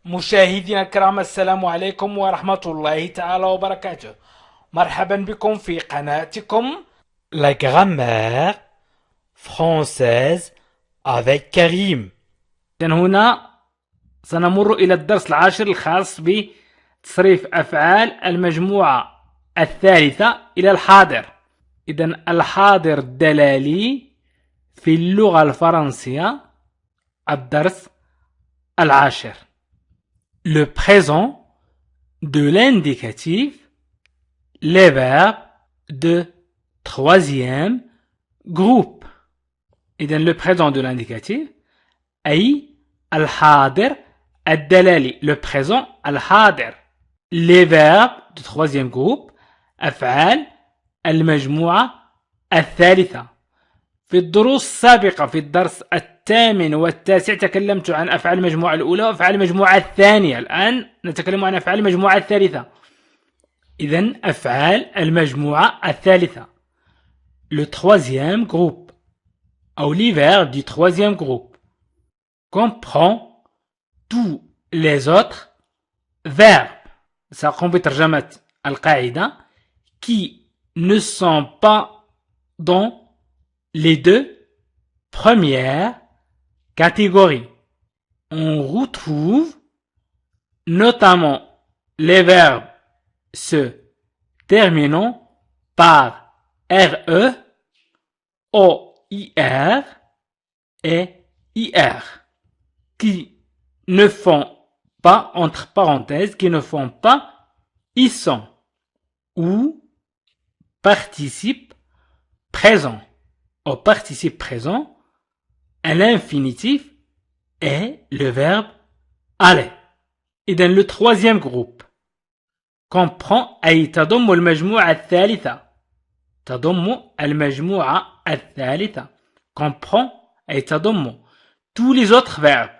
مشاهدينا الكرام، السلام عليكم ورحمة الله تعالى وبركاته. مرحبا بكم في قناتكم La grammaire française avec كريم. إذن هنا سنمر إلى الدرس العاشر الخاص بتصريف أفعال المجموعة الثالثة إلى الحاضر. إذن الحاضر الدلالي في اللغة الفرنسية، الدرس العاشر. Le présent de l'indicatif, les verbes de troisième groupe. إذن le présent de l'indicatif أي الحاضر الدلالي. Le présent الحاضر. Les verbes de troisième groupe أفعال المجموعة الثالثة. في الدروس السابقة في الدرس الثامن والتاسع تكلمت عن أفعال المجموعة الأولى وأفعال المجموعة الثانية. الآن نتكلم عن أفعال المجموعة الثالثة. إذن أفعال المجموعة الثالثة. Le troisième groupe أو les verbes du troisième groupe comprend tous les autres verbes. سأقوم بترجمة القاعدة qui ne sont pas dans les deux premières catégories. On retrouve notamment les verbes se terminant par RE, OIR et IR qui ne font pas, entre parenthèses, qui ne font pas, ils sont ou participe présent. Au participe présent, à l'infinitif est le verbe aller. Et dans le troisième groupe comprend أي تضم المجموعة الثالثة. تضم المجموعة الثالثة. comprend أي تضم tous les autres verbes.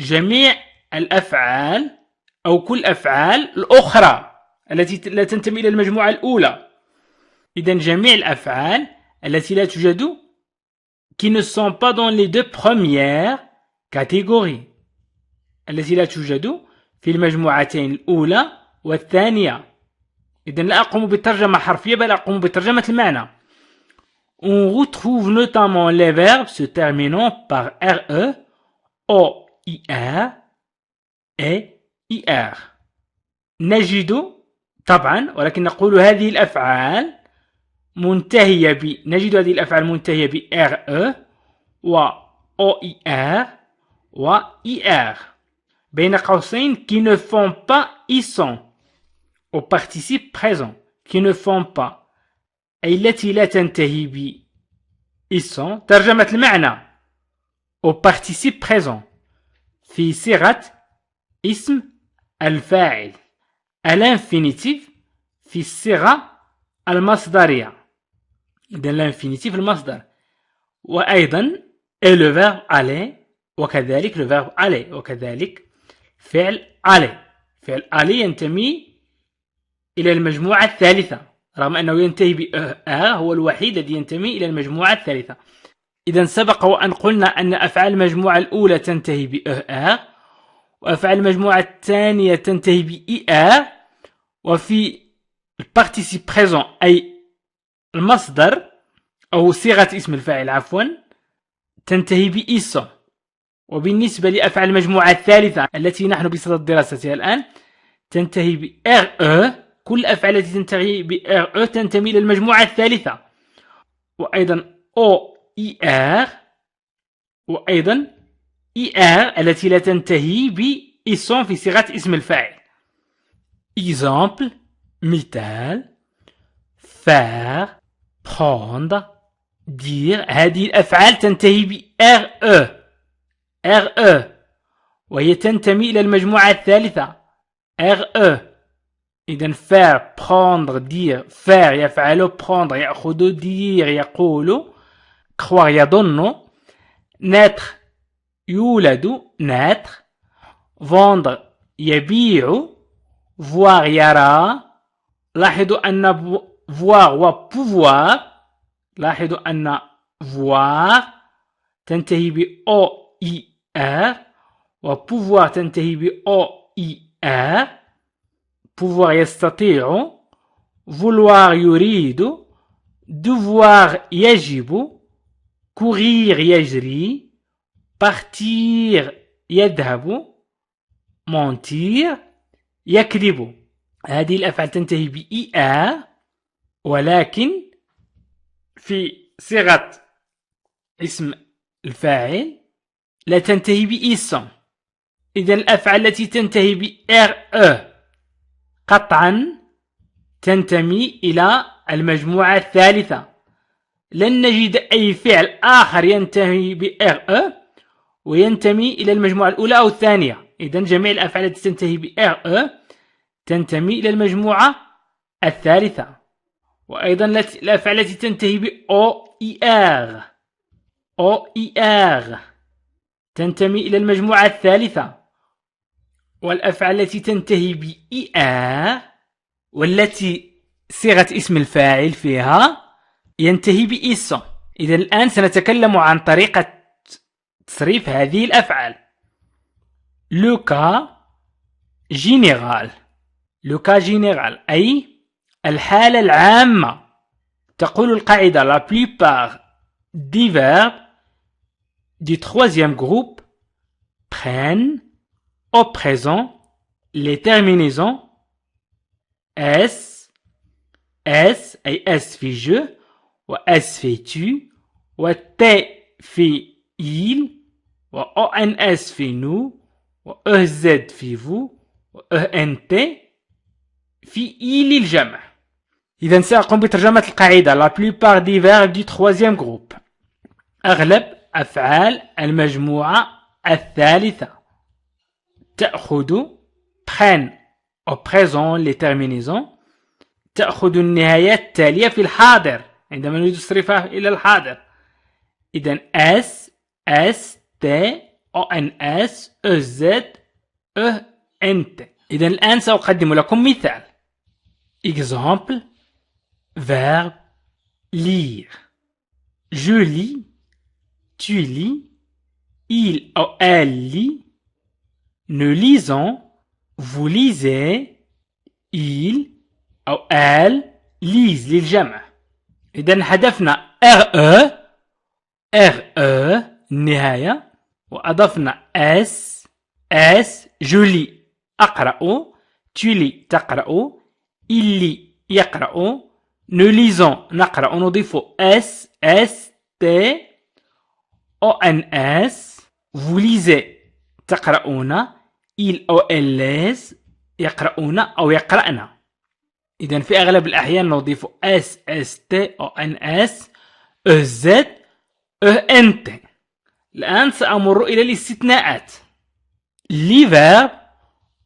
جميع الأفعال أو كل الأفعال الأخرى التي لا تنتمي إلى المجموعة الأولى. إذن جميع الأفعال التي لا توجد qui ne sont pas dans les deux premières catégories. التي لا توجد في المجموعتين الأولى والثانية. إذن لا أقوم بالترجمة حرفية بل أقوم بترجمة المعنى. On retrouve notamment les verbes se terminant par RE, OIR et IR. نجد طبعا، ولكن نقول هذه الأفعال منتهية نجد هذه الأفعال منتهية ب RE و OIR و IR بين قوسين qui ne font pas ils sont au participe présent. qui ne font pas أي التي لا تنتهي ب ils sont. ترجمة المعنى au participe présent في صيغة اسم الفاعل. à l'infinitif في الصيغة المصدرية. إذن l'infinitif المصدر. وأيضا et le verbe aller وكذلك le verbe aller وكذلك فعل aller. فعل aller ينتمي إلى المجموعة الثالثة رغم أنه ينتهي ب هو الوحيد الذي ينتمي إلى المجموعة الثالثة. إذن سبق وأن قلنا أن أفعال المجموعة الأولى تنتهي ب وأفعال المجموعة الثانية تنتهي ب وفي البارتيسيب بريزون أي المصدر أو صيغة اسم الفاعل عفوا تنتهي ب إيسون. وبالنسبة لأفعال المجموعة الثالثة التي نحن بصدد دراستها الآن تنتهي ب RE. كل الأفعال التي تنتهي ب RE تنتمي إلى المجموعة الثالثة. وأيضا OIR وأيضا IR التي لا تنتهي ب إيسون في صيغة اسم الفاعل. Exemple مثال faire, prendre, dire. هذه الأفعال تنتهي ب RE وهي تنتمي إلى المجموعة الثالثة RE. إذن faire, prendre, dire. faire يفعل، prendre يأخذ، dire يقول، croire يظن، naître يولد naître، vendre يبيع، voir يرى. لاحظوا أن voir و pouvoir، لاحظوا أن voir تنتهي ب OIR وبوفوار تنتهي ب او اي ار. بوفوار يستطيع، vouloir يريد، devoir يجب، courir يجري، partir يذهب، mentir يكذب. هذه الأفعال تنتهي ب ER، ولكن في صيغة اسم الفاعل لا تنتهي ب ils. إذا الأفعال التي تنتهي ب RE قطعا تنتمي إلى المجموعة الثالثة. لن نجد أي فعل آخر ينتهي ب RE وينتمي إلى المجموعة الأولى أو الثانية. إذا جميع الأفعال التي تنتهي ب RE تنتمي إلى المجموعة الثالثة. وأيضا الأفعال التي تنتهي ب OER تنتمي إلى المجموعة الثالثة. والأفعال التي تنتهي ب ER والتي صيغة اسم الفاعل فيها ينتهي ب ils. إذا الآن سنتكلم عن طريقة تصريف هذه الأفعال. le cas général. le cas général أي الحالة العامة. تقول القاعدة la plupart des verbes du troisième groupe prennent au présent les terminaisons s أي s في je و s في tu و t في il و ons في nous و ez في vous و ent في il الجمع. إذا سأقوم بترجمة القاعدة la plupart des verbes du troisième groupe. أغلب أفعال المجموعة الثالثة تأخذ prennent au présent les terminaisons. تأخذ النهايات التالية في الحاضر عندما نريد تصريفها إلى الحاضر. إذا s t ons ez ent. إذا الآن سأقدم لكم مثال. exemple verbe lire. je lis, tu lis, il ou elle lit, nous lisons, vous lisez, il ou elle lise للجمع. إذا حذفنا RE النهاية وأضفنا S je lis أقرأ، tu lis تقرأ، il lit يقرأ، nous lisons نقرأ، نضيف S T ONS، vous lisez تقرؤون، il ou elle lise يقرؤون أو يقرأن. إذا في أغلب الأحيان نضيف S T ONS EZ ENT. الآن سأمر إلى الاستثناءات. les verbes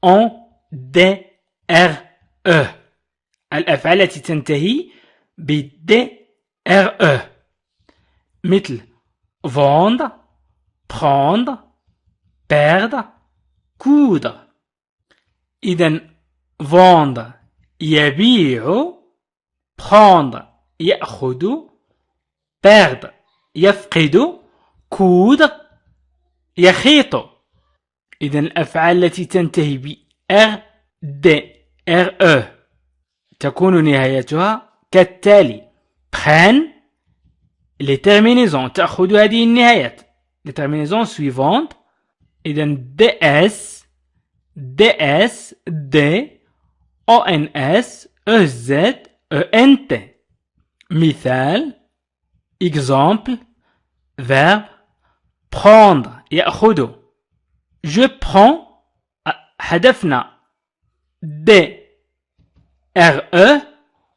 ont DRE. الأفعال التي تنتهي ب DRE مثل vendre, prendre, perdre, coudre. إذا vendre يبيع، prendre يأخذ، perdre يفقد، coudre يخيط. إذا الأفعال التي تنتهي ب RE تكون نهايتها كالتالي. prennent les terminaisons تأخذ هذه النهايات les terminaisons suivantes. إذا DS D ONS EZ ENT. مثال exemple verbe prendre يأخذ. je prends حذفنا DRE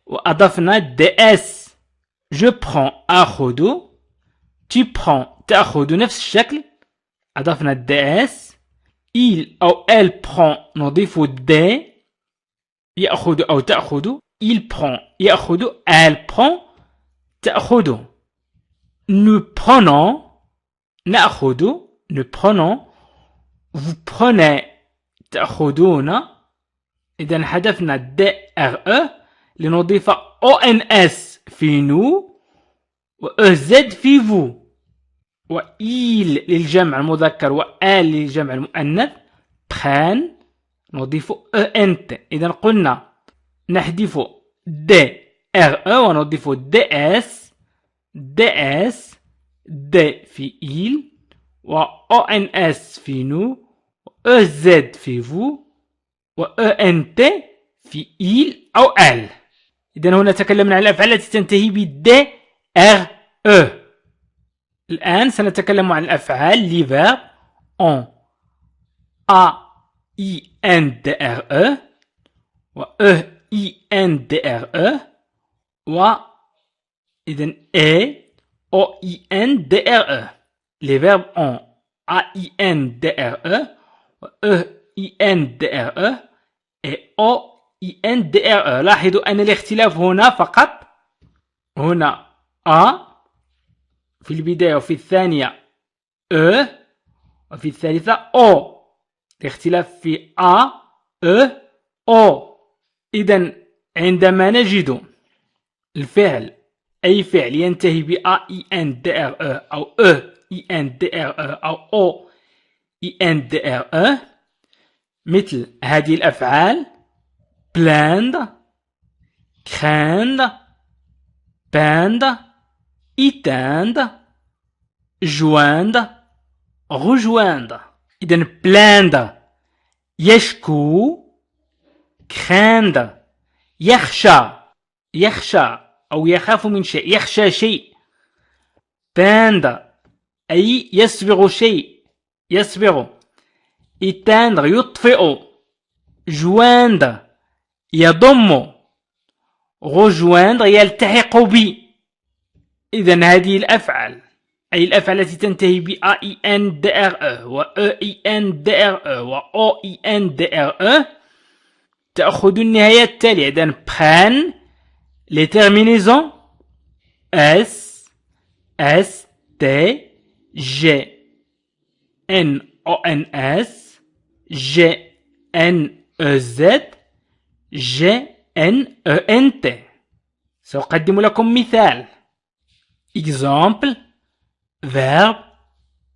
وأضفنا DS. je prends أخذ، tu prends تأخذ نفس الشكل أضفنا DS. il أو elle prend نضيف D يأخذ أو تأخذ. il prend يأخذ، elle prend تأخذ. nous prenons نأخذ، nous prenons، vous prenez تأخذون. إذا حذفنا DRE لنضيف ONS في nous و EZ في vous وإيل للجمع المذكر وآل للجمع المؤنث prennent نضيف ENT. إذا قلنا نحذف DRE ونضيف DS DS D في إيل و ONS في nous و EZ في vous و ENT في إيل أو آل. إذا هنا تكلمنا عن الأفعال التي تنتهي ب D R E. الآن سنتكلم عن الأفعال les verbes en A I N D R E و E I N D R E و إذن E O I N D R E. Les verbes en A I N D R E و E I N D R E et O I N D R E. لاحظوا أن الاختلاف هنا فقط هنا A في البداية وفي الثانية E وفي الثالثة O. الاختلاف في A E O. إذن عندما نجد الفعل أي فعل ينتهي ب A I N D R E أو E I N D R E أو O I N D R E مثل هذه الأفعال plaindre craindre peindre éteindre joindre rejoindre. إذن plaindre يشكو craindre يخشى أو يخاف من شيء يخشى شيء peindre أي يصبغ شيء يصبغ éteindre يطفئ joindre يضم rejoindre يلتحق ب. إذن هذه الأفعال أي الأفعال التي تنتهي ب A I N D R E و E I N D R E و O I N D R E تأخذ النهاية التالية. إذن prennent les terminaisons S S T G N O N S G N E Z G N E N T. سأقدم لكم مثال. Exemple verbe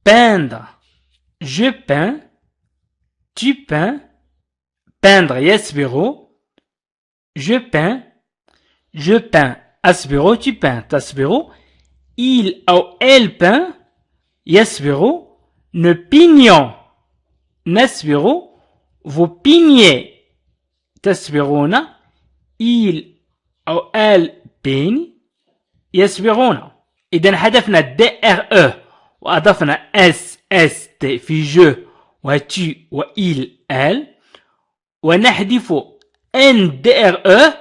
peindre je peins tu peins peindre يصبغ je peins أصبغ tu peins تصبغ il أو elle peint يصبغ nous peignons نصبغ vous peignez تصبغون il أو elle peigne يصبغون. إذا حذفنا DRE وأضفنا SST في je و tu و il elle ونحذف NDRE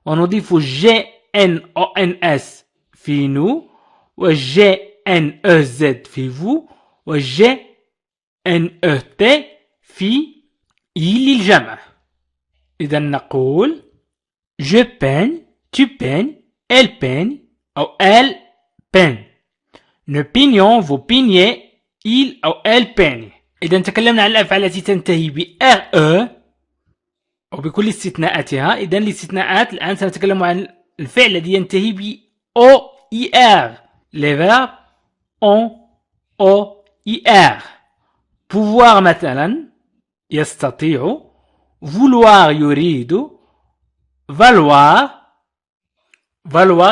ونضيف GNONS في nous و GNEZ في vous و GNET في il للجمع. إذا نقول je peigne tu peignes elle peigne أو elle peigne nous peignons vous peignez il أو elle peigne. إذا تكلمنا عن الأفعال التي تنتهي ب RE وبكل استثناءاتها. إذا الاستثناءات الآن سنتكلم عن الفعل الذي ينتهي ب OIR les verbes on OIR. pouvoir مثلا يستطيع vouloir يريد valoir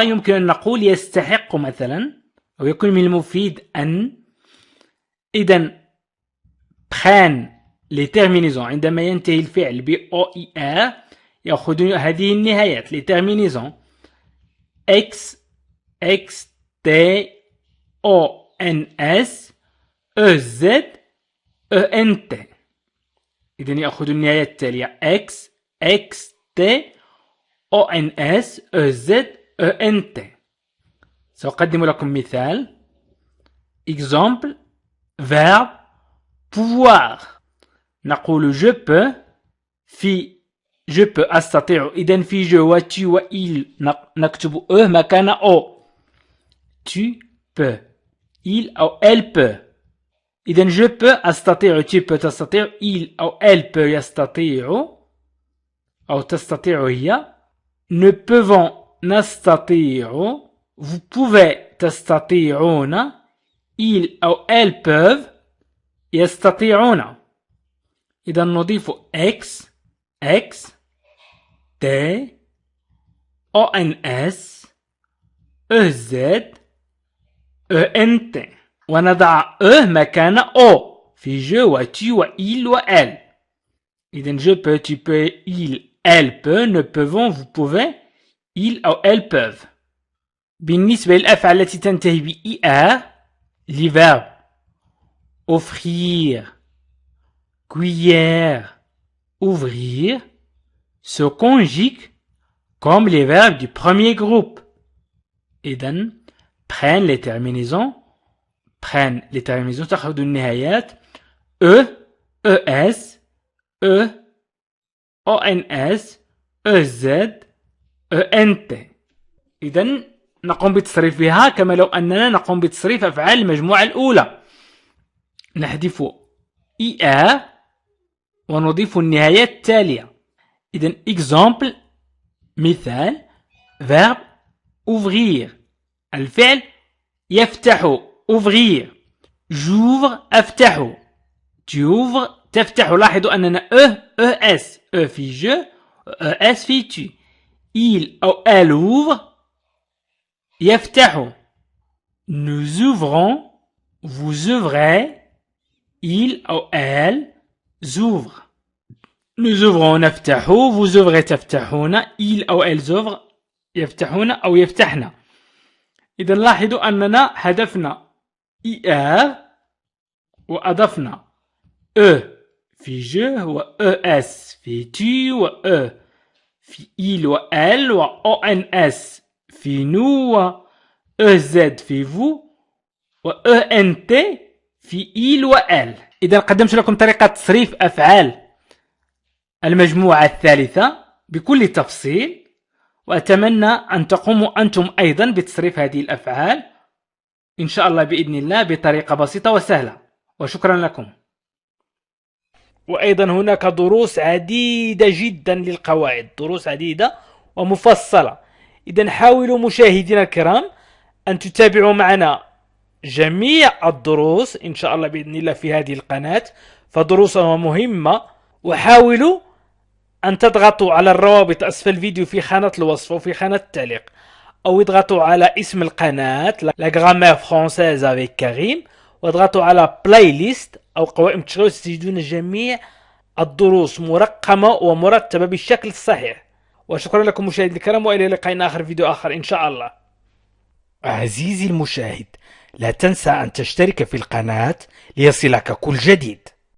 يمكن أن نقول يستحق مثلا أو يكون من المفيد أن. إذن prennent les terminaisons عندما ينتهي الفعل ب OIR يأخذ هذه النهايات les terminaisons X X T O N S E Z E N T. إذن يأخذ النهايات التالية X X T O N S E Z E N T. سأقدم لكم مثال. Exemple verbe pouvoir نقول je peux في je peux أستطيع. إذن في je و tu و il نكتب E مكان O. tu peux il أو elle peut. إذن je peux أستطيع tu peux تستطيع il أو elle peut يستطيع أو تستطيع هي. nous pouvons نستطيع vous pouvez تستطيعون ils أو elles peuvent يستطيعون. إذا نضيف X T ONS EZ ENT ونضع مكان O في je و tu و il و elle. إذا je peux, tu peux, il, elle peut, ne pouvons, vous pouvez, il أو elles peuvent. بالنسبة للأفعال التي تنتهي ب er, les verbes offrir, cuillère, ouvrir se conjuguent comme les verbes du premier groupe. إذن prennent les terminaisons تأخذ النهايات e, es, e, ons, ez, ent. إذن نقوم بتصريفها كما لو أننا نقوم بتصريف أفعال المجموعة الأولى. نحذف er ونضيف النهايات التالية. إذن exemple مثال verbe ouvrir الفعل يفتح ouvrir j'ouvre أفتح tu ouvres تفتح. لاحظوا أننا es في je es في tu. il أو elle ouvre يفتح nous ouvrons vous ouvrez il أو elle ouvre. nous ouvrons نفتح vous ouvrez تفتحون il أو elles ouvrent يفتحون أو يفتحن. إذا لاحظوا أننا حذفنا er وأضفنا في je و es في tu و في il و elle و ons في nous و ez في vous و ent في il و elle. إذا قدمت لكم طريقة تصريف أفعال المجموعة الثالثة بكل تفصيل، وأتمنى أن تقوموا أنتم أيضا بتصريف هذه الأفعال إن شاء الله بإذن الله بطريقة بسيطة وسهلة. وشكرا لكم. وأيضا هناك دروس عديدة جدا للقواعد، دروس عديدة ومفصلة. إذا حاولوا مشاهدينا الكرام أن تتابعوا معنا جميع الدروس إن شاء الله بإذن الله في هذه القناة، فدروسها مهمة. وحاولوا أن تضغطوا على الروابط أسفل الفيديو في خانة الوصف وفي خانة التعليق، أو اضغطوا على اسم القناة La Grammaire Française avec Karim، واضغطوا على بلاي ليست أو قوائم التشغيل، ستجدون جميع الدروس مرقمة ومرتبة بالشكل الصحيح. وشكرا لكم مشاهدينا الكرام، وإلى لقاء آخر فيديو آخر إن شاء الله. عزيزي المشاهد، لا تنسى أن تشترك في القناة ليصلك كل جديد.